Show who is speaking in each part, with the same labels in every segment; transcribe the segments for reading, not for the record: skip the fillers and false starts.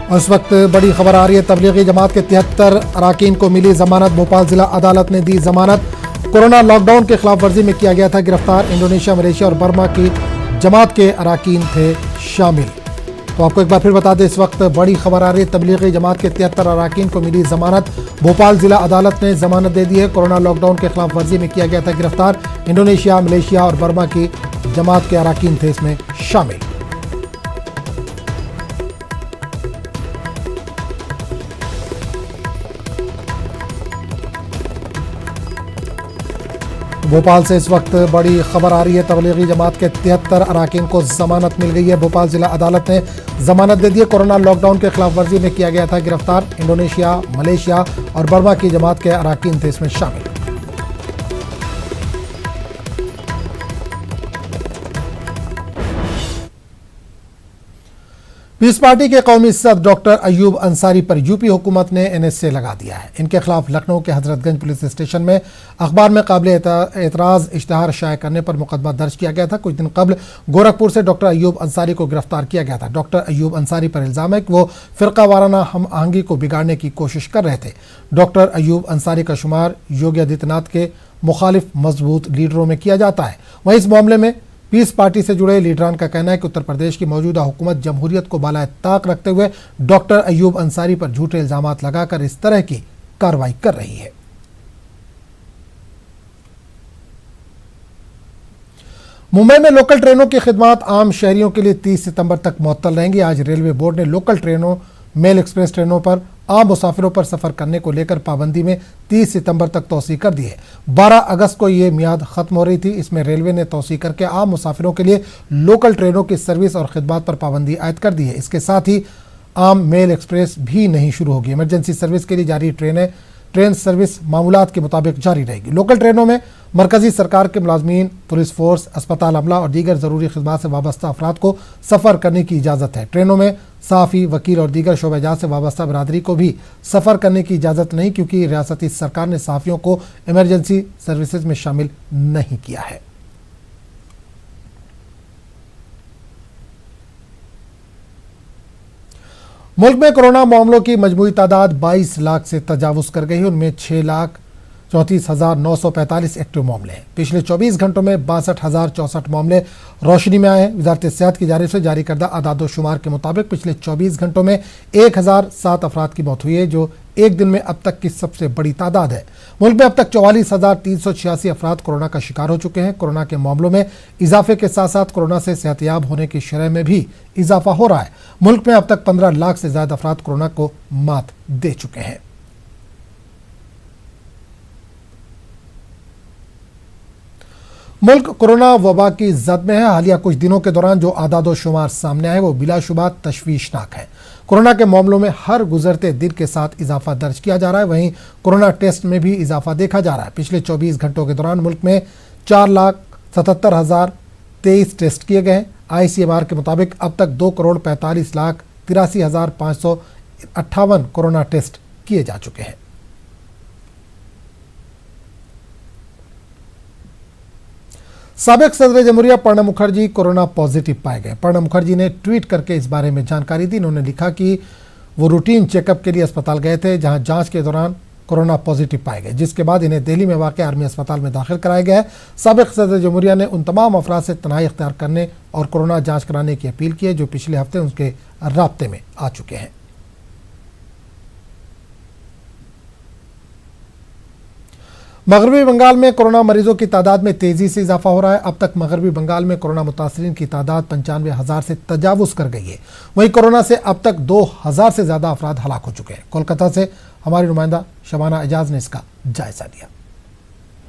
Speaker 1: और इस वक्त बड़ी खबर आ रही है, तबलीगी जमात के 73 अराकीन को मिली जमानत। भोपाल जिला अदालत ने दी जमानत। कोरोना लॉकडाउन के खिलाफ वर्जी में किया गया था गिरफ्तार। इंडोनेशिया, मलेशिया और बर्मा की जमात के अराकीन थे शामिल। तो आपको एक बार फिर बता दें, इस वक्त बड़ी खबर आ रही है, तबलीगी जमात के 73 अराकीन को मिली जमानत। भोपाल जिला अदालत ने जमानत दे दी है। कोरोना लॉकडाउन के खिलाफ वर्जी में किया गया था गिरफ्तार। इंडोनेशिया, मलेशिया और बर्मा की जमात के अराकीन थे इसमें शामिल। भोपाल से इस वक्त बड़ी खबर आ रही है, तबलीगी जमात के 73 अराकीन को जमानत मिल गई है। भोपाल जिला अदालत ने जमानत दे दी है। कोरोना लॉकडाउन के खिलाफ वर्जी में किया गया था गिरफ्तार। इंडोनेशिया, मलेशिया और बर्मा की जमात के अराकीन थे इसमें शामिल। पीस पार्टी के कौमी सदर डॉक्टर अयूब अंसारी पर यूपी हुकूमत ने एनएसए लगा दिया है। इनके खिलाफ लखनऊ के हजरतगंज पुलिस स्टेशन में अखबार में काबिल एतराज़ इश्तहार शाया करने पर मुकदमा दर्ज किया गया था। कुछ दिन कबल गोरखपुर से डॉक्टर अयूब अंसारी को गिरफ्तार किया गया था। डॉक्टर अयूब अंसारी पर इल्ज़ाम है कि वो फ़िरका वाराना हम आहंगी को बिगाड़ने की कोशिश कर रहे थे। डॉक्टर अयूब अंसारी का शुमार योगी आदित्यनाथ के मुखालिफ मजबूत लीडरों में किया जाता है। वहीं इस मामले में पीस पार्टी से जुड़े लीडरान का कहना है कि उत्तर प्रदेश की मौजूदा हुकूमत जमहूरियत को बालाए ताक रखते हुए डॉक्टर अयूब अंसारी पर झूठे इल्जामात लगाकर इस तरह की कार्रवाई कर रही है। मुंबई में लोकल ट्रेनों की खिदमत आम शहरियों के लिए 30 सितंबर तक मुअत्तल रहेंगी। आज रेलवे बोर्ड ने लोकल ट्रेनों, मेल एक्सप्रेस ट्रेनों पर आम मुसाफिरों पर सफर करने को लेकर पाबंदी में 30 सितंबर तक तौसीह कर दी है। 12 अगस्त को ये मियाद खत्म हो रही थी। इसमें रेलवे ने तौसीह करके आम मुसाफिरों के लिए लोकल ट्रेनों की सर्विस और खिदमत पर पाबंदी आयद कर दी है। इसके साथ ही आम मेल एक्सप्रेस भी नहीं शुरू होगी। इमरजेंसी सर्विस के लिए जारी ट्रेन सर्विस मामूलात के मुताबिक जारी रहेगी। लोकल ट्रेनों में मरकजी सरकार के मुलाजमीन, पुलिस फोर्स, अस्पताल अमला और दीगर ज़रूरी खिदमत से वाबस्ता अफराद को सफ़र करने की इजाज़त है। ट्रेनों में सहाफ़ी, वकील और दीगर शोबेजात से वाबस्ता बरादरी को भी सफ़र करने की इजाज़त नहीं, क्योंकि रियासती सरकार ने सहाफ़ियों को इमरजेंसी सर्विसेज में शामिल नहीं किया है। मुल्क में कोरोना मामलों की मजमूई तादाद 22 लाख से तजावुज़ कर गई है। उनमें 6,34,945 एक्टिव मामले हैं। पिछले 24 घंटों में 62,064 मामले रोशनी में आए हैं। वजारत सेहत की जानिब से जारी करदा आदादोशुमार के मुताबिक पिछले 24 घंटों में 1007 अफराद की मौत हुई है, जो एक दिन में अब तक की सबसे बड़ी तादाद है। मुल्क में अब तक 44,386 अफराद कोरोना का शिकार हो चुके हैं। कोरोना के मामलों में इजाफे के साथ साथ कोरोना से सेहतयाब होने की शरह में भी इजाफा हो रहा है। मुल्क में अब तक 15 लाख से ज्यादा अफराद कोरोना को मात दे चुके हैं। मुल्क कोरोना वबा की जद में है। हालिया कुछ दिनों के दौरान जो आदादो शुमार सामने आए वो बिलाशुबा तशवीशनाक है। कोरोना के मामलों में हर गुजरते दिन के साथ इजाफा दर्ज किया जा रहा है। वहीं कोरोना टेस्ट में भी इजाफा देखा जा रहा है। पिछले 24 घंटों के दौरान मुल्क में 4,77,023 टेस्ट किए गए हैं। ICMR के मुताबिक अब तक 2,45,83,558 कोरोना टेस्ट किए जा चुके हैं। साबिक सदर जमहूरिया प्रणब मुखर्जी कोरोना पॉजिटिव पाए गए। प्रणब मुखर्जी ने ट्वीट करके इस बारे में जानकारी दी। उन्होंने लिखा कि वो रूटीन चेकअप के लिए अस्पताल गए थे, जहां जांच के दौरान कोरोना पॉजिटिव पाए गए, जिसके बाद इन्हें दिल्ली में वाक़ आर्मी अस्पताल में दाखिल कराया गया है। साबिक सदर जमहूरिया ने उन तमाम अफराद से तन्हाई इख्तियार करने और कोरोना जाँच कराने की अपील की है जो पिछले हफ्ते उनके राब्ते में आ चुके हैं। मगरबी बंगाल में कोरोना मरीजों की तादाद में तेजी से इजाफा हो रहा है। अब तक मगरबी बंगाल में कोरोना मुतासरीन की तादाद 95,000 से तजावुज़ कर गई है। वहीं कोरोना से अब तक 2,000 से ज्यादा अफराद हलाक हो चुके हैं। कोलकाता से हमारी नुमाइंदा शबाना एजाज ने इसका जायजा लिया।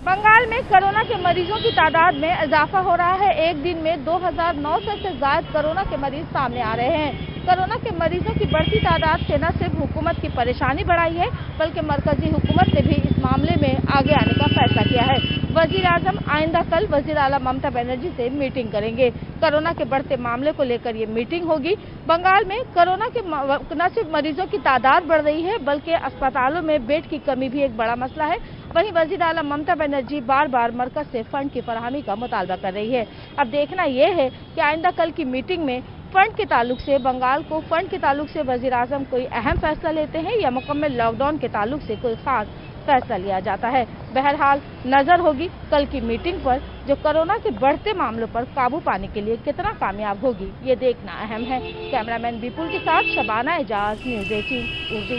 Speaker 2: बंगाल में कोरोना के मरीजों की तादाद में इजाफा हो रहा है। एक दिन में 2,900 से ज्यादा कोरोना के मरीज सामने आ रहे हैं। कोरोना के मरीजों की बढ़ती तादाद से न सिर्फ हुकूमत की परेशानी बढ़ाई है, बल्कि मरकजी हुकूमत ने भी इस मामले में आगे आने का फैसला किया है। वजीर आजम आइंदा कल वजीर आला ममता बनर्जी से मीटिंग करेंगे। कोरोना के बढ़ते मामले को लेकर ये मीटिंग होगी। बंगाल में कोरोना के न सिर्फ मरीजों की तादाद बढ़ रही है, बल्कि अस्पतालों में बेड की कमी भी एक बड़ा मसला है। वहीं वजीर आला ममता बनर्जी बार बार मरकज से फंड की फराहमी का मुतालबा कर रही है। अब देखना यह है कि आइंदा कल की मीटिंग में फंड के ताल्लुक से बंगाल को फंड के ताल्लुक से वज़ीर-ए-आज़म कोई अहम फैसला लेते हैं या मुकम्मल लॉकडाउन के ताल्लुक से कोई खास फैसला लिया जाता है। बहरहाल नजर होगी कल की मीटिंग पर, जो कोरोना के बढ़ते मामलों पर काबू पाने के लिए कितना कामयाब होगी, ये देखना अहम है। कैमरामैन विपुल के साथ शबाना एजाज, न्यूज़ 18 उर्दू।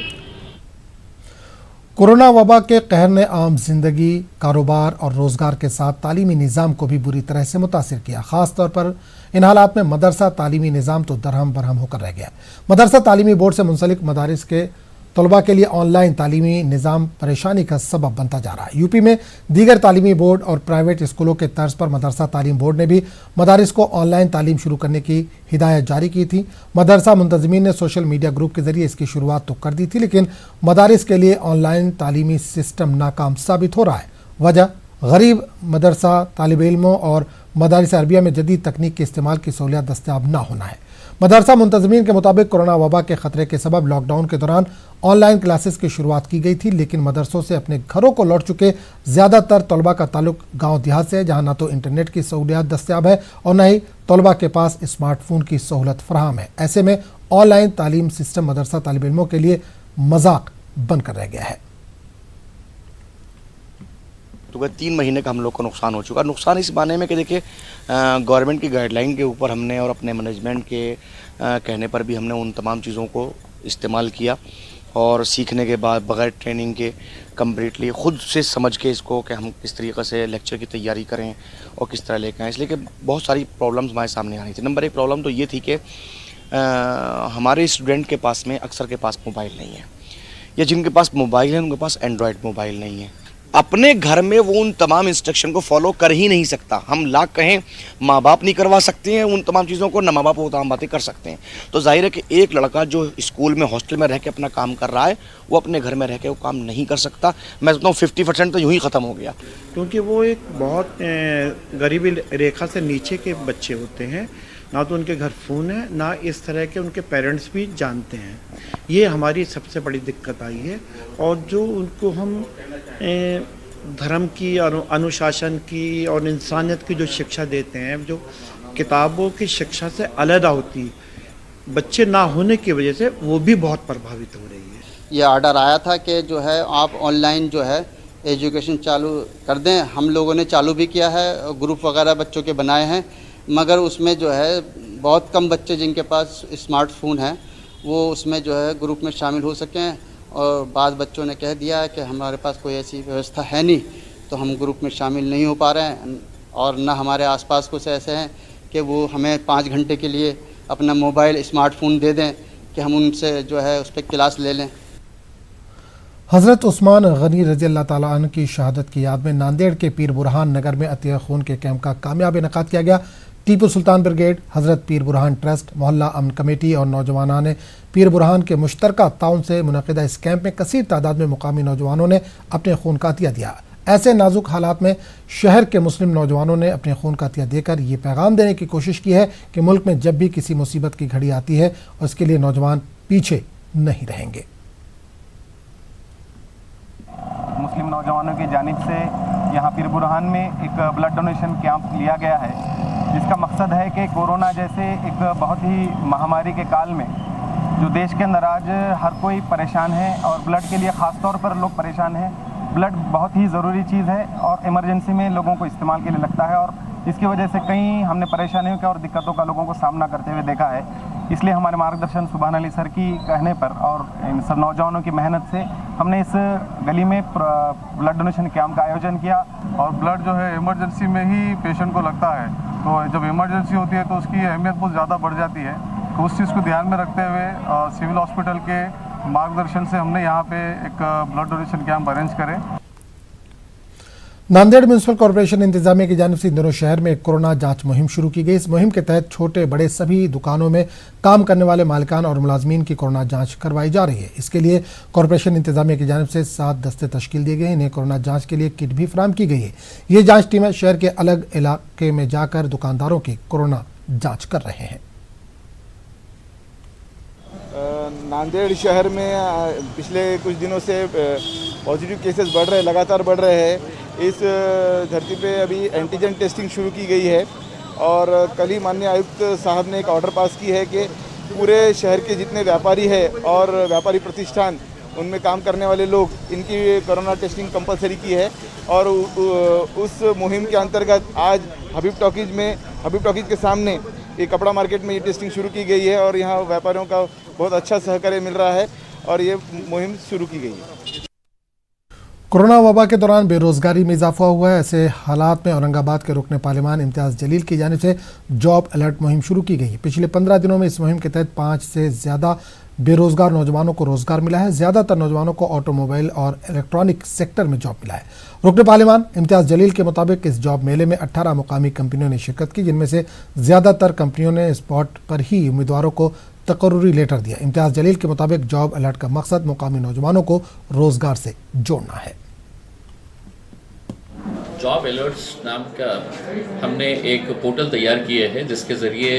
Speaker 1: कोरोना वबा के कहर ने आम जिंदगी, कारोबार और रोजगार के साथ तालीमी निज़ाम को भी बुरी तरह से मुतासिर किया। खास तौर पर इन हालात में मदरसा तालीमी निज़ाम तो दरहम बरहम होकर रह गया। मदरसा तालीमी बोर्ड से मुंसलिक मदारिस के तलबा के लिए ऑनलाइन तालीमी निज़ाम परेशानी का सबब बनता जा रहा है। यूपी में दीगर तालीमी बोर्ड और प्राइवेट स्कूलों के तर्ज पर मदरसा तालीम बोर्ड ने भी मदारिस को ऑनलाइन तालीम शुरू करने की हिदायत जारी की थी। मदरसा मुंतज़मीन ने सोशल मीडिया ग्रुप के जरिए इसकी शुरुआत तो कर दी थी, लेकिन मदारिस के लिए ऑनलाइन तालीमी सिस्टम नाकाम साबित हो रहा है। वजह गरीब मदरसा तालिब इल्मों और मदारिस अरबिया में जदीद तकनीक के इस्तेमाल की सहूलियत दस्तयाब ना होना है। मदरसा मुंतज़मीन के मुताबिक कोरोना वबा के खतरे के सबब लॉकडाउन के दौरान ऑनलाइन क्लासेस की शुरुआत की गई थी, लेकिन मदरसों से अपने घरों को लौट चुके ज़्यादातर तलबा का ताल्लुक गांव देहात से है, जहां ना तो इंटरनेट की सहूलियत दस्तयाब है और न ही तलबा के पास स्मार्टफोन की सहूलत फराहम है। ऐसे में ऑनलाइन तालीम सिस्टम मदरसा तालिब इल्मों के लिए मजाक बनकर रह गया है।
Speaker 3: तो 3 महीने का हम लोग को नुकसान हो चुका। नुकसान इस माने में कि देखिए गवर्नमेंट की गाइडलाइन के ऊपर हमने और अपने मैनेजमेंट के कहने पर भी हमने उन तमाम चीज़ों को इस्तेमाल किया और सीखने के बाद बग़ैर ट्रेनिंग के कम्प्लीटली ख़ुद से समझ के इसको कि हम किस तरीक़े से लेक्चर की तैयारी करें और किस तरह लेकर आएँ। इसलिए कि बहुत सारी प्रॉब्लम्स हमारे सामने आ रही थी। नंबर 1 प्रॉब्लम तो ये थी कि हमारे स्टूडेंट के पास में अक्सर के पास मोबाइल नहीं है, या जिनके पास मोबाइल है उनके पास एंड्रॉयड मोबाइल नहीं है। अपने घर में वो उन तमाम इंस्ट्रक्शन को फॉलो कर ही नहीं सकता। हम लाख कहें माँ बाप नहीं करवा सकते हैं उन तमाम चीज़ों को, ना माँ बाप वो तमाम बातें कर सकते हैं। तो जाहिर है कि एक लड़का जो स्कूल में हॉस्टल में रह के अपना काम कर रहा है, वो अपने घर में रह के वो काम नहीं कर सकता। मैं सोचता हूँ 50% तो यूँ ही ख़त्म हो गया,
Speaker 4: क्योंकि वो एक बहुत गरीबी रेखा से नीचे के बच्चे होते हैं। ना तो उनके घर फ़ोन है, ना इस तरह के उनके पेरेंट्स भी जानते हैं। ये हमारी सबसे बड़ी दिक्कत आई है। और जो उनको हम धर्म की, अनुशासन की और इंसानियत की जो शिक्षा देते हैं, जो किताबों की शिक्षा से अलग होती, बच्चे ना होने की वजह से वो भी बहुत प्रभावित हो रही है।
Speaker 5: ये ऑर्डर आया था कि जो है आप ऑनलाइन जो है एजुकेशन चालू कर दें। हम लोगों ने चालू भी किया है, ग्रुप वगैरह बच्चों के बनाए हैं, मगर उसमें जो है बहुत कम बच्चे जिनके पास स्मार्टफोन है वो उसमें जो है ग्रुप में शामिल हो सकें। और बाद बच्चों ने कह दिया है कि हमारे पास कोई ऐसी व्यवस्था है नहीं, तो हम ग्रुप में शामिल नहीं हो पा रहे हैं। और न हमारे आसपास कुछ ऐसे हैं कि वो हमें 5 घंटे के लिए अपना मोबाइल स्मार्टफोन दे दें कि हम उनसे जो है उस पर क्लास ले लें।
Speaker 1: हज़रत उस्मान गनी रज़ी अल्लाह ताला अन्हु की शहादत की याद में नांदेड़ के पीर बुरहान नगर में अतिया खून के कैंप का कामयाब इनेकाद किया गया। टीपू सुल्तान ब्रिगेड, हज़रत पीर बुरहान ट्रस्ट, मोहल्ला अमन कमेटी और नौजवानों ने पीर बुरहान के मुश्तरका ताउन से मुनक़िदा इस कैंप में कसीर तादाद में मुकामी नौजवानों ने अपने खून का अतिया दिया। ऐसे नाजुक हालात में शहर के मुस्लिम नौजवानों ने अपने खून का अतिया देकर ये पैगाम देने की कोशिश की है कि मुल्क में जब भी किसी मुसीबत की घड़ी आती है उसके लिए नौजवान पीछे नहीं रहेंगे।
Speaker 6: मुस्लिम नौजवानों की जानिब से यहाँ पीर बुरहान में एक ब्लड डोनेशन कैंप लिया गया है, जिसका मकसद है कि कोरोना जैसे एक बहुत ही महामारी के काल में जो देश के अंदर आज हर कोई परेशान है और ब्लड के लिए ख़ास तौर पर लोग परेशान हैं। ब्लड बहुत ही ज़रूरी चीज़ है और इमरजेंसी में लोगों को इस्तेमाल के लिए लगता है, और इसकी वजह से कई हमने परेशानियों का और दिक्कतों का लोगों को सामना करते हुए देखा है। इसलिए हमारे मार्गदर्शन सुभान अली सर की कहने पर और इन सब नौजवानों की मेहनत से हमने इस गली में ब्लड डोनेशन कैंप का आयोजन किया।
Speaker 7: और ब्लड जो है इमरजेंसी में ही पेशेंट को लगता है, तो जब इमरजेंसी होती है तो उसकी अहमियत बहुत ज़्यादा बढ़ जाती है। तो उस चीज़ को ध्यान में रखते हुए सिविल हॉस्पिटल के मार्गदर्शन से हमने यहाँ पे एक ब्लड डोनेशन कैंप अरेंज करे।
Speaker 1: नांदेड़ म्यूनसिपल कॉर्पोरेशन इंतजामिया की जानिब से इन दिनों शहर में एक कोरोना जांच मुहिम शुरू की गई। इस मुहिम के तहत छोटे बड़े सभी दुकानों में काम करने वाले मालिकान और मुलाजमीन की कोरोना जांच करवाई जा रही है। इसके लिए कॉर्पोरेशन इंतजामिया की जानिब से 7 दस्ते तश्कील दिए गए हैं। इन्हें कोरोना जाँच के लिए किट भी फराहम की गई है। ये जाँच टीमें शहर के अलग इलाके में जाकर दुकानदारों की कोरोना जाँच कर रहे हैं।
Speaker 8: नांदेड़ शहर में पिछले कुछ दिनों से पॉजिटिव केसेस बढ़ रहे, लगातार बढ़ रहे हैं। इस धरती पे अभी एंटीजन टेस्टिंग शुरू की गई है और कल ही माननीय आयुक्त साहब ने एक ऑर्डर पास की है कि पूरे शहर के जितने व्यापारी है और व्यापारी प्रतिष्ठान उनमें काम करने वाले लोग इनकी कोरोना टेस्टिंग कंपलसरी की है। और उस मुहिम के अंतर्गत आज हबीब टॉकीज के सामने ये कपड़ा मार्केट में ये टेस्टिंग शुरू की गई है और यहाँ व्यापारियों का बहुत अच्छा सहकार्य मिल रहा है और ये मुहिम शुरू की गई है।
Speaker 1: कोरोना वबा के दौरान बेरोजगारी में इजाफा हुआ है। ऐसे हालात में औरंगाबाद के रुकने पार्लिमान इम्तियाज़ जलील की जानिब से जॉब अलर्ट मुहिम शुरू की गई है। पिछले 15 दिनों में इस मुहिम के तहत 5 से ज़्यादा बेरोजगार नौजवानों को रोजगार मिला है। ज़्यादातर नौजवानों को ऑटोमोबाइल और इलेक्ट्रॉनिक सेक्टर में जॉब मिला है। रुकने पार्लिमान इम्तियाज़ जलील के मुताबिक इस जॉब मेले में 18 मुकामी कंपनियों ने शिरकत की, जिनमें से ज़्यादातर कंपनियों ने स्पॉट पर ही उम्मीदवारों को तकर्रुरी लेटर दिया। इम्तियाज़ जलील के मुताबिक जॉब अलर्ट का मकसद मुकामी नौजवानों को रोजगार से जोड़ना है।
Speaker 9: जॉब अलर्ट्स नाम का हमने एक पोर्टल तैयार किए हैं, जिसके ज़रिए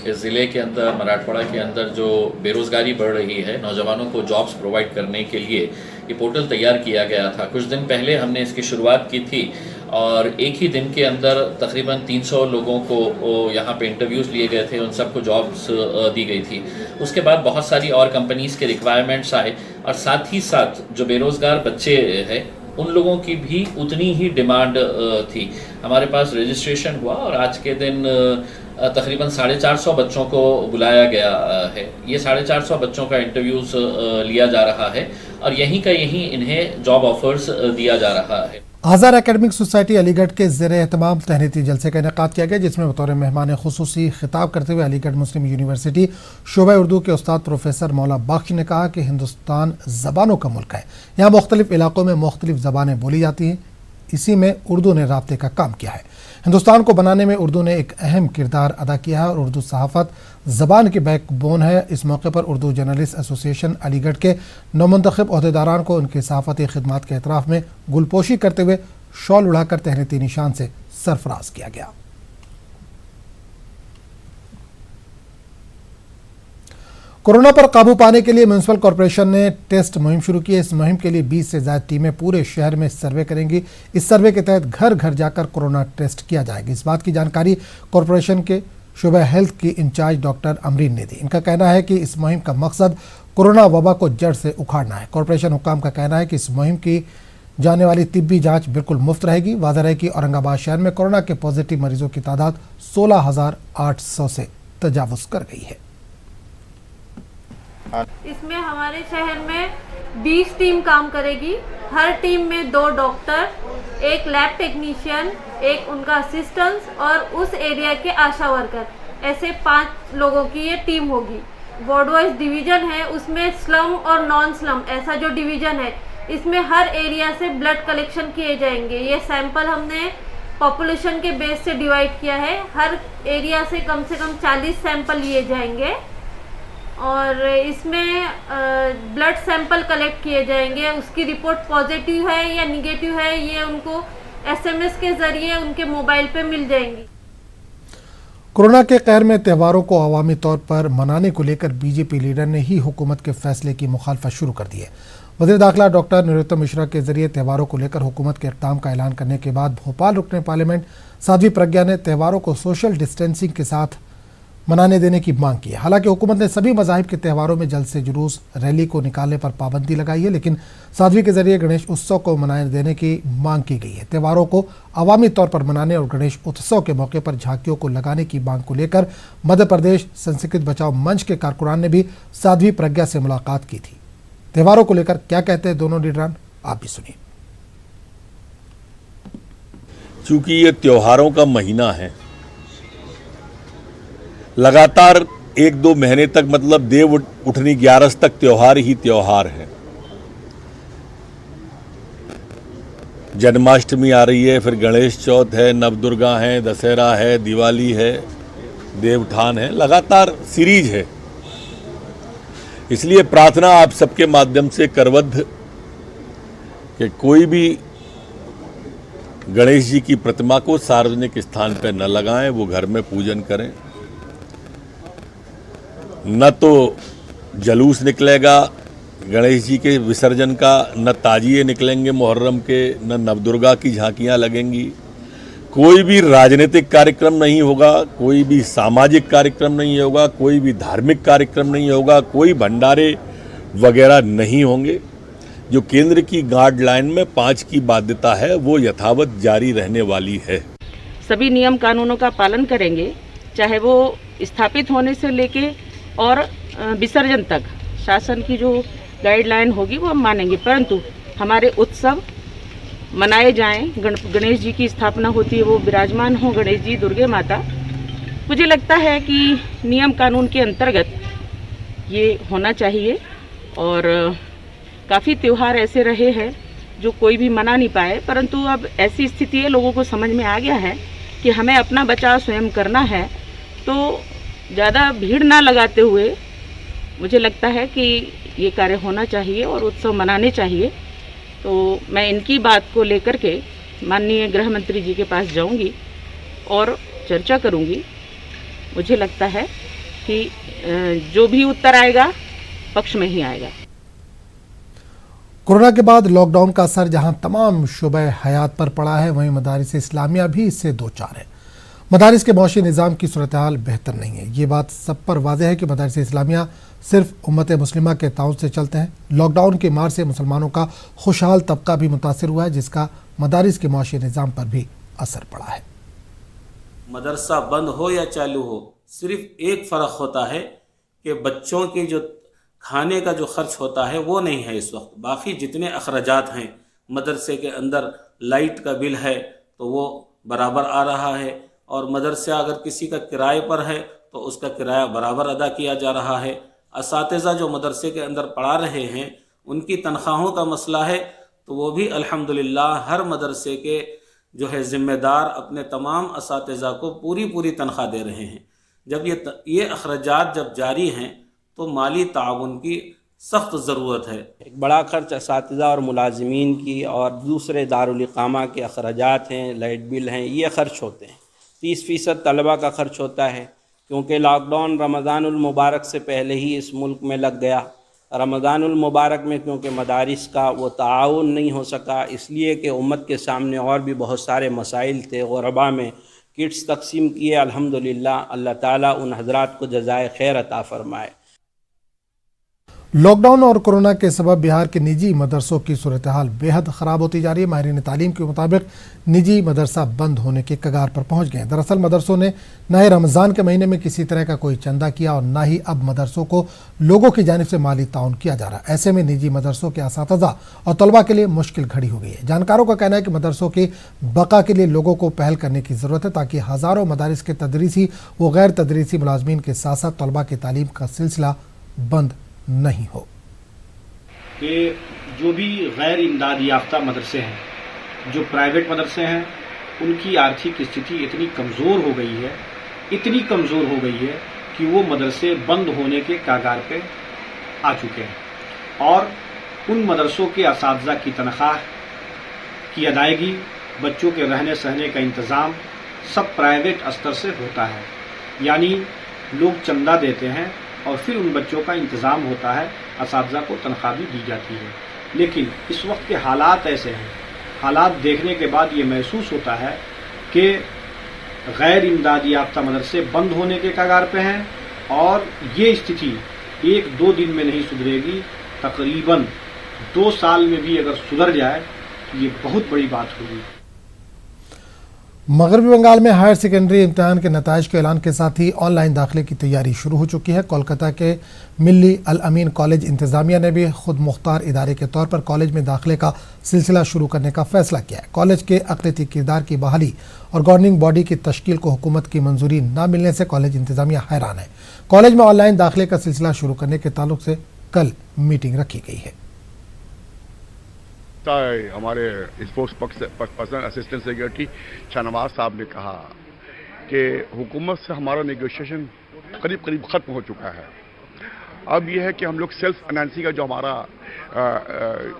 Speaker 9: इस ज़िले के अंदर, मराठवाड़ा के अंदर जो बेरोज़गारी बढ़ रही है, नौजवानों को जॉब्स प्रोवाइड करने के लिए ये पोर्टल तैयार किया गया था। कुछ दिन पहले हमने इसकी शुरुआत की थी और एक ही दिन के अंदर तकरीबन 300 लोगों को यहाँ पे इंटरव्यूज़ लिए गए थे, उन सबको जॉब्स दी गई थी। उसके बाद बहुत सारी और कंपनीज़ के रिक्वायरमेंट्स आए और साथ ही साथ जो बेरोज़गार बच्चे हैं उन लोगों की भी उतनी ही डिमांड थी। हमारे पास रजिस्ट्रेशन हुआ और आज के दिन तकरीबन 450 बच्चों को बुलाया गया है। ये 450 बच्चों का इंटरव्यूज़ लिया जा रहा है और यहीं का यहीं इन्हें जॉब ऑफर्स दिया जा रहा है।
Speaker 1: आज़ाद एकेडमिक सोसाइटी अलीगढ़ के ज़ेर एहतमाम तहरीती जलसे का इनेकाद किया गया, जिसमें बतौर मेहमान खुसूसी खिताब करते हुए अलीगढ़ मुस्लिम यूनिवर्सिटी शोबा उर्दू के उस्ताद प्रोफेसर मौला बख्श ने कहा कि हिंदुस्तान ज़बानों का मुल्क है। यहाँ मुख्तलिफ इलाकों में मुख्तलिफ ज़बानें बोली जाती हैं, इसी में उर्दू ने राब्ते का काम किया है। हिंदुस्तान को बनाने में उर्दू ने एक अहम किरदार अदा किया है और उर्दू सहाफ़त ज़बान की बैकबोन है। इस मौके पर उर्दू जर्नलिस्ट एसोसिएशन अलीगढ़ के नौमुंतखब अहदेदारान को उनकी सहाफ़ती खिदमात के एतराफ़ में गुलपोशी करते हुए शॉल उड़ाकर तहरीती निशान से सरफराज किया गया। कोरोना पर काबू पाने के लिए म्यूनिसिपल कॉरपोरेशन ने टेस्ट मुहिम शुरू की है। इस मुहिम के लिए 20 से ज़्यादा टीमें पूरे शहर में सर्वे करेंगी। इस सर्वे के तहत घर घर जाकर कोरोना टेस्ट किया जाएगा। इस बात की जानकारी कॉरपोरेशन के शोबा हेल्थ की इंचार्ज डॉक्टर अमरीन ने दी। इनका कहना है कि इस मुहिम का मकसद कोरोना वबा को जड़ से उखाड़ना है। कॉरपोरेशन हुक्काम का कहना है कि इस मुहिम की जाने वाली तिब्बी जांच बिल्कुल मुफ्त रहेगी। वाज़ेह है कि औरंगाबाद शहर में कोरोना के पॉजिटिव मरीजों की तादाद 16,800 से तजावुज़ कर गई है।
Speaker 10: इसमें हमारे शहर में 20 टीम काम करेगी। हर टीम में 2 डॉक्टर, एक लैब टेक्नीशियन, एक उनका असिस्टेंट और उस एरिया के आशा वर्कर, ऐसे 5 लोगों की ये टीम होगी। वार्ड वाइज डिवीजन है, उसमें स्लम और नॉन स्लम ऐसा जो डिवीजन है, इसमें हर एरिया से ब्लड कलेक्शन किए जाएंगे। ये सैंपल हमने पॉपुलेशन के बेस से डिवाइड किया है। हर एरिया से कम 40 सैंपल लिए जाएंगे और इसमें ब्लड सैंपल कलेक्ट किए जाएंगे। उसकी रिपोर्ट पॉजिटिव है या निगेटिव है, ये उनको SMS के ज़रिए उनके मोबाइल पे मिल जाएंगी।
Speaker 1: कोरोना के कहर में त्योहारों को अवामी तौर पर मनाने को लेकर बीजेपी लीडर ने ही हुकूमत के फैसले की मुखालफत शुरू कर दी है। वज़ीर दाखिला डॉक्टर नरोत्तम मिश्रा के जरिए त्योहारों को लेकर हुकूमत के इक़दाम का ऐलान करने के बाद भोपाल रुकने पार्लियामेंट साध्वी प्रज्ञा ने त्योहारों को सोशल डिस्टेंसिंग के साथ मनाने देने की मांग की है। हालांकि हुकूमत ने सभी मज़ाहिब के त्योहारों में जल्द से जुलूस रैली को निकालने पर पाबंदी लगाई है, लेकिन साध्वी के जरिए गणेश उत्सव को मनाने देने की मांग की गई है। त्योहारों को अवामी तौर पर मनाने और गणेश उत्सव के मौके पर झांकियों को लगाने की मांग को लेकर मध्य प्रदेश संस्कृत बचाओ मंच के कारकुनान ने भी साध्वी प्रज्ञा से मुलाकात की थी। त्योहारों को लेकर क्या कहते हैं दोनों लीडरान, आप भी सुनिए।
Speaker 11: चूंकि ये त्योहारों का महीना है, लगातार 1-2 महीने तक, मतलब देव उठनी 11 तक त्योहार ही त्योहार है। जन्माष्टमी आ रही है, फिर गणेश चौथ है, नवदुर्गा है, दशहरा है, दिवाली है, देवउठान है, लगातार सीरीज है। इसलिए प्रार्थना आप सबके माध्यम से करवद्ध कि कोई भी गणेश जी की प्रतिमा को सार्वजनिक स्थान पर न लगाएं, वो घर में पूजन करें। न तो जलूस निकलेगा गणेश जी के विसर्जन का, न ताजिए निकलेंगे मुहर्रम के, न नवदुर्गा की झांकियां लगेंगी, कोई भी राजनीतिक कार्यक्रम नहीं होगा, कोई भी सामाजिक कार्यक्रम नहीं होगा, कोई भी धार्मिक कार्यक्रम नहीं होगा, कोई भंडारे वगैरह नहीं होंगे। जो केंद्र की गाइडलाइन में 5 की बाध्यता है वो यथावत जारी रहने वाली है।
Speaker 12: सभी नियम कानूनों का पालन करेंगे, चाहे वो स्थापित होने से लेके और विसर्जन तक शासन की जो गाइडलाइन होगी वो हम मानेंगे, परंतु हमारे उत्सव मनाए जाएं। गणेश जी की स्थापना होती है, वो विराजमान हो, गणेश जी, दुर्गे माता। मुझे लगता है कि नियम कानून के अंतर्गत ये होना चाहिए। और काफ़ी त्यौहार ऐसे रहे हैं जो कोई भी मना नहीं पाए, परंतु अब ऐसी स्थिति है, लोगों को समझ में आ गया है कि हमें अपना बचाव स्वयं करना है, तो ज़्यादा भीड़ ना लगाते हुए मुझे लगता है कि ये कार्य होना चाहिए और उत्सव मनाने चाहिए। तो मैं इनकी बात को लेकर के माननीय गृह मंत्री जी के पास जाऊंगी और चर्चा करूंगी। मुझे लगता है कि जो भी उत्तर आएगा पक्ष में ही आएगा।
Speaker 1: कोरोना के बाद लॉकडाउन का असर जहां तमाम शुबे हयात पर पड़ा है, वहीं मदारिस इस्लामिया भी इससे दो चार है। मदारिस के मौशी निज़ाम की सूरत हाल बेहतर नहीं है। ये बात सब पर वाज़ेह है कि मदारिस इस्लामिया सिर्फ उम्मत मुस्लिमा के ताउन से चलते हैं। लॉकडाउन की मार से मुसलमानों का खुशहाल तबका भी मुतासिर हुआ है, जिसका मदारिस के मौशी निज़ाम पर भी असर पड़ा है।
Speaker 13: मदरसा बंद हो या चालू हो, सिर्फ एक फ़र्क होता है कि बच्चों के जो खाने का जो खर्च होता है वो नहीं है इस वक्त। बाकी जितने अखराजात हैं, मदरसे के अंदर लाइट का बिल है तो वो बराबर आ रहा है, और मदरसा अगर किसी का किराए पर है तो उसका किराया बराबर अदा किया जा रहा है। असातिज़ा जो मदरसे के अंदर पढ़ा रहे हैं उनकी तनख्वाहों का मसला है, तो वो भी अल्हम्दुलिल्लाह हर मदरसे के जो है ज़िम्मेदार अपने तमाम असातिज़ा को पूरी तनख्वाह दे रहे हैं। जब ये अखराजात जब जारी हैं तो माली ताउन की सख्त ज़रूरत है।
Speaker 14: एक बड़ा खर्च असातिज़ा और मुलाजिमीन की और दूसरे दारुल इकामा के अखराजात हैं, लाइट बिल हैं, ये ख़र्च होते हैं। 30% तलबा का खर्च होता है, क्योंकि लॉकडाउन रमज़ानुल मुबारक से पहले ही इस मुल्क में लग गया। रमज़ानुल मुबारक में क्योंकि मदारिस का वो ताउन नहीं हो सका, इसलिए कि उम्मत के सामने और भी बहुत सारे मसाइल थे। गुरबा में किट्स तकसीम किए, अल्हम्दुलिल्लाह, अल्लाह ताला उन हज़रात को जज़ाए खैर अता फ़रमाए।
Speaker 1: लॉकडाउन और कोरोना के सबब बिहार के निजी मदरसों की सूरत हाल बेहद ख़राब होती जा रही है। माहिरीन तालीम के मुताबिक निजी मदरसा बंद होने के कगार पर पहुंच गए हैं। दरअसल मदरसों ने न ही रमज़ान के महीने में किसी तरह का कोई चंदा किया और न ही अब मदरसों को लोगों की जानिब से माली ताउन किया जा रहा। ऐसे में निजी मदरसों के असातिज़ा और तलबा के लिए मुश्किल घड़ी हो गई है। जानकारों का कहना है कि मदरसों की बका के लिए लोगों को पहल करने की ज़रूरत है, ताकि हज़ारों मदारिस के तदरीसी व गैर तदरीसी मुलाजमीन के साथ साथ तलबा की तालीम का सिलसिला बंद नहीं हो।
Speaker 15: कि जो भी गैर इमदाद याफ्ता मदरसे हैं, जो प्राइवेट मदरसे हैं, उनकी आर्थिक स्थिति इतनी कमज़ोर हो गई है, इतनी कमज़ोर हो गई है कि वो मदरसे बंद होने के कागार पे आ चुके हैं। और उन मदरसों के असातिज़ा की तनख्वाह की अदायगी, बच्चों के रहने सहने का इंतज़ाम सब प्राइवेट स्तर से होता है। यानी लोग चंदा देते हैं और फिर उन बच्चों का इंतज़ाम होता है, असातिज़ा को तनख्वाह भी दी जाती है। लेकिन इस वक्त के हालात ऐसे हैं, हालात देखने के बाद ये महसूस होता है कि गैर इमदादी याफ्ता मदरसे बंद होने के कगार पे हैं, और ये स्थिति 1-2 दिन में नहीं सुधरेगी, तकरीबन 2 साल में भी अगर सुधर जाए तो ये बहुत बड़ी बात होगी।
Speaker 1: मगरबी बंगाल में हायर सेकेंडरी इम्तिहान के नताइज के ऐलान के साथ ही ऑनलाइन दाखिले की तैयारी शुरू हो चुकी है। कोलकाता के मिल्ली अल अमीन कॉलेज इंतजामिया ने भी खुद मुख्तार इदारे के तौर पर कॉलेज में दाखिले का सिलसिला शुरू करने का फैसला किया है। कॉलेज के अक़लियती किरदार की बहाली और गवर्निंग बॉडी की तश्कील को हुकूमत की मंजूरी न मिलने से कॉलेज इंतजामिया हैरान है। कॉलेज में ऑनलाइन दाखिले का सिलसिला शुरू करने के ताल्लुक से कल मीटिंग रखी गई है।
Speaker 16: हमारे sports person assistant secretary Shahnawaz साहब ने कहा कि हुकूमत से हमारा नेगोशिएशन करीब ख़त्म हो चुका है। अब यह है कि हम लोग सेल्फ फाइनेंसिंग का जो हमारा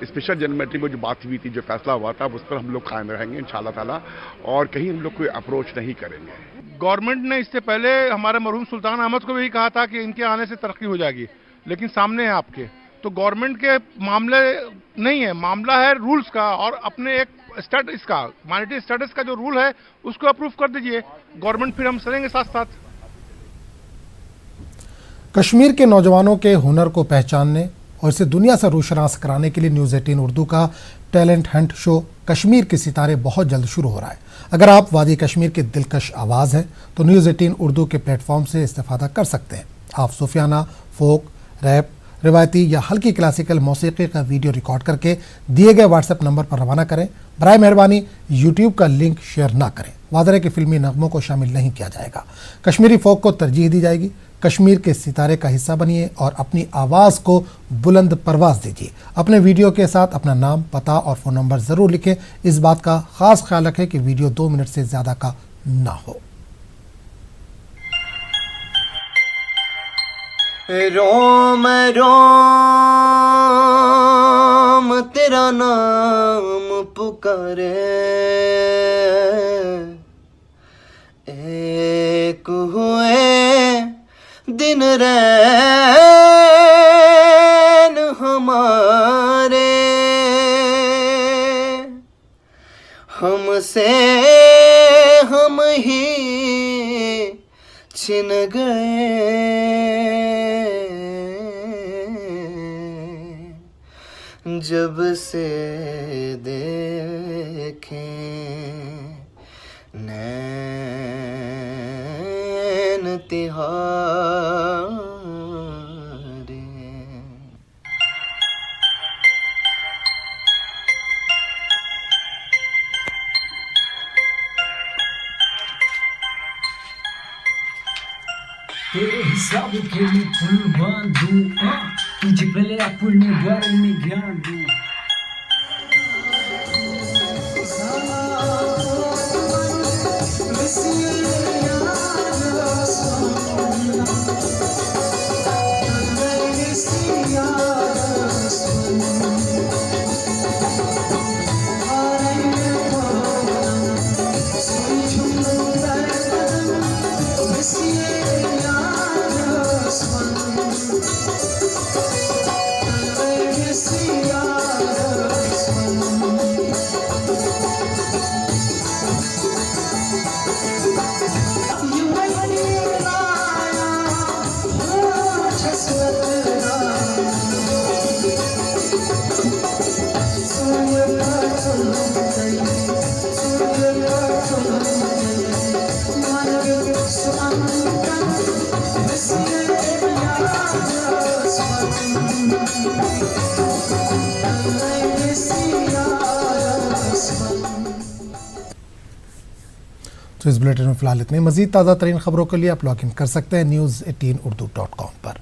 Speaker 16: स्पेशल जनरल मीटिंग में जो बात हुई थी, जो फैसला हुआ था, उस पर हम लोग कायम रहेंगे इंशाअल्लाह ताला, और कहीं हम लोग कोई अप्रोच नहीं करेंगे।
Speaker 7: गवर्नमेंट ने इससे पहले हमारे मरहूम सुल्तान अहमद को भी कहा था कि इनके आने से तरक्की हो जाएगी, लेकिन सामने है आपके, तो गवर्नमेंट के मामले नहीं है, मामला है रूल्स का और अपने एक
Speaker 16: स्टेटस का माइनॉरिटी स्टेटस का जो रूल है उसको अप्रूव कर दीजिए गवर्नमेंट, फिर हम चलेंगे साथ साथ।
Speaker 1: कश्मीर के नौजवानों के हुनर को पहचानने और इसे दुनिया से रूशनास कराने के लिए न्यूज़ 18 उर्दू का टैलेंट हंट शो कश्मीर के सितारे बहुत जल्द शुरू हो रहा है। अगर आप वादी कश्मीर की दिलकश आवाज़ हैं तो न्यूज़ 18 उर्दू के प्लेटफॉर्म से इस्तेफादा कर सकते हैं। आप सूफियाना, फोक, रैप, रिवायती या हल्की क्लासिकल मौसीकी का वीडियो रिकॉर्ड करके दिए गए व्हाट्सएप नंबर पर रवाना करें। बराए मेहरबानी यूट्यूब का लिंक शेयर ना करें। वादा है कि फिल्मी नगमों को शामिल नहीं किया जाएगा। कश्मीरी फोक को तरजीह दी जाएगी। कश्मीर के सितारे का हिस्सा बनिए और अपनी आवाज़ को बुलंद परवाज दीजिए। अपने वीडियो के साथ अपना नाम, पता और फ़ोन नंबर ज़रूर लिखें। इस बात का ख़ास ख्याल रखें कि वीडियो 2 मिनट से ज़्यादा का ना हो।
Speaker 17: रोम रोम तेरा नाम पुकारे, एक हुए दिन रैन हमारे, हमसे हम ही छिन गए, जब से देखें नैन तिहारे।
Speaker 18: तेरे हिसाब के मैं फुल बांधूं, तुझे पहले अपने बारे में ज्ञान दूं।
Speaker 1: तो इस बुलेटिन में फिलहाल इतने। मजीद ताज़ा तरीन खबरों के लिए आप लॉग इन कर सकते हैं news18urdu.com पर।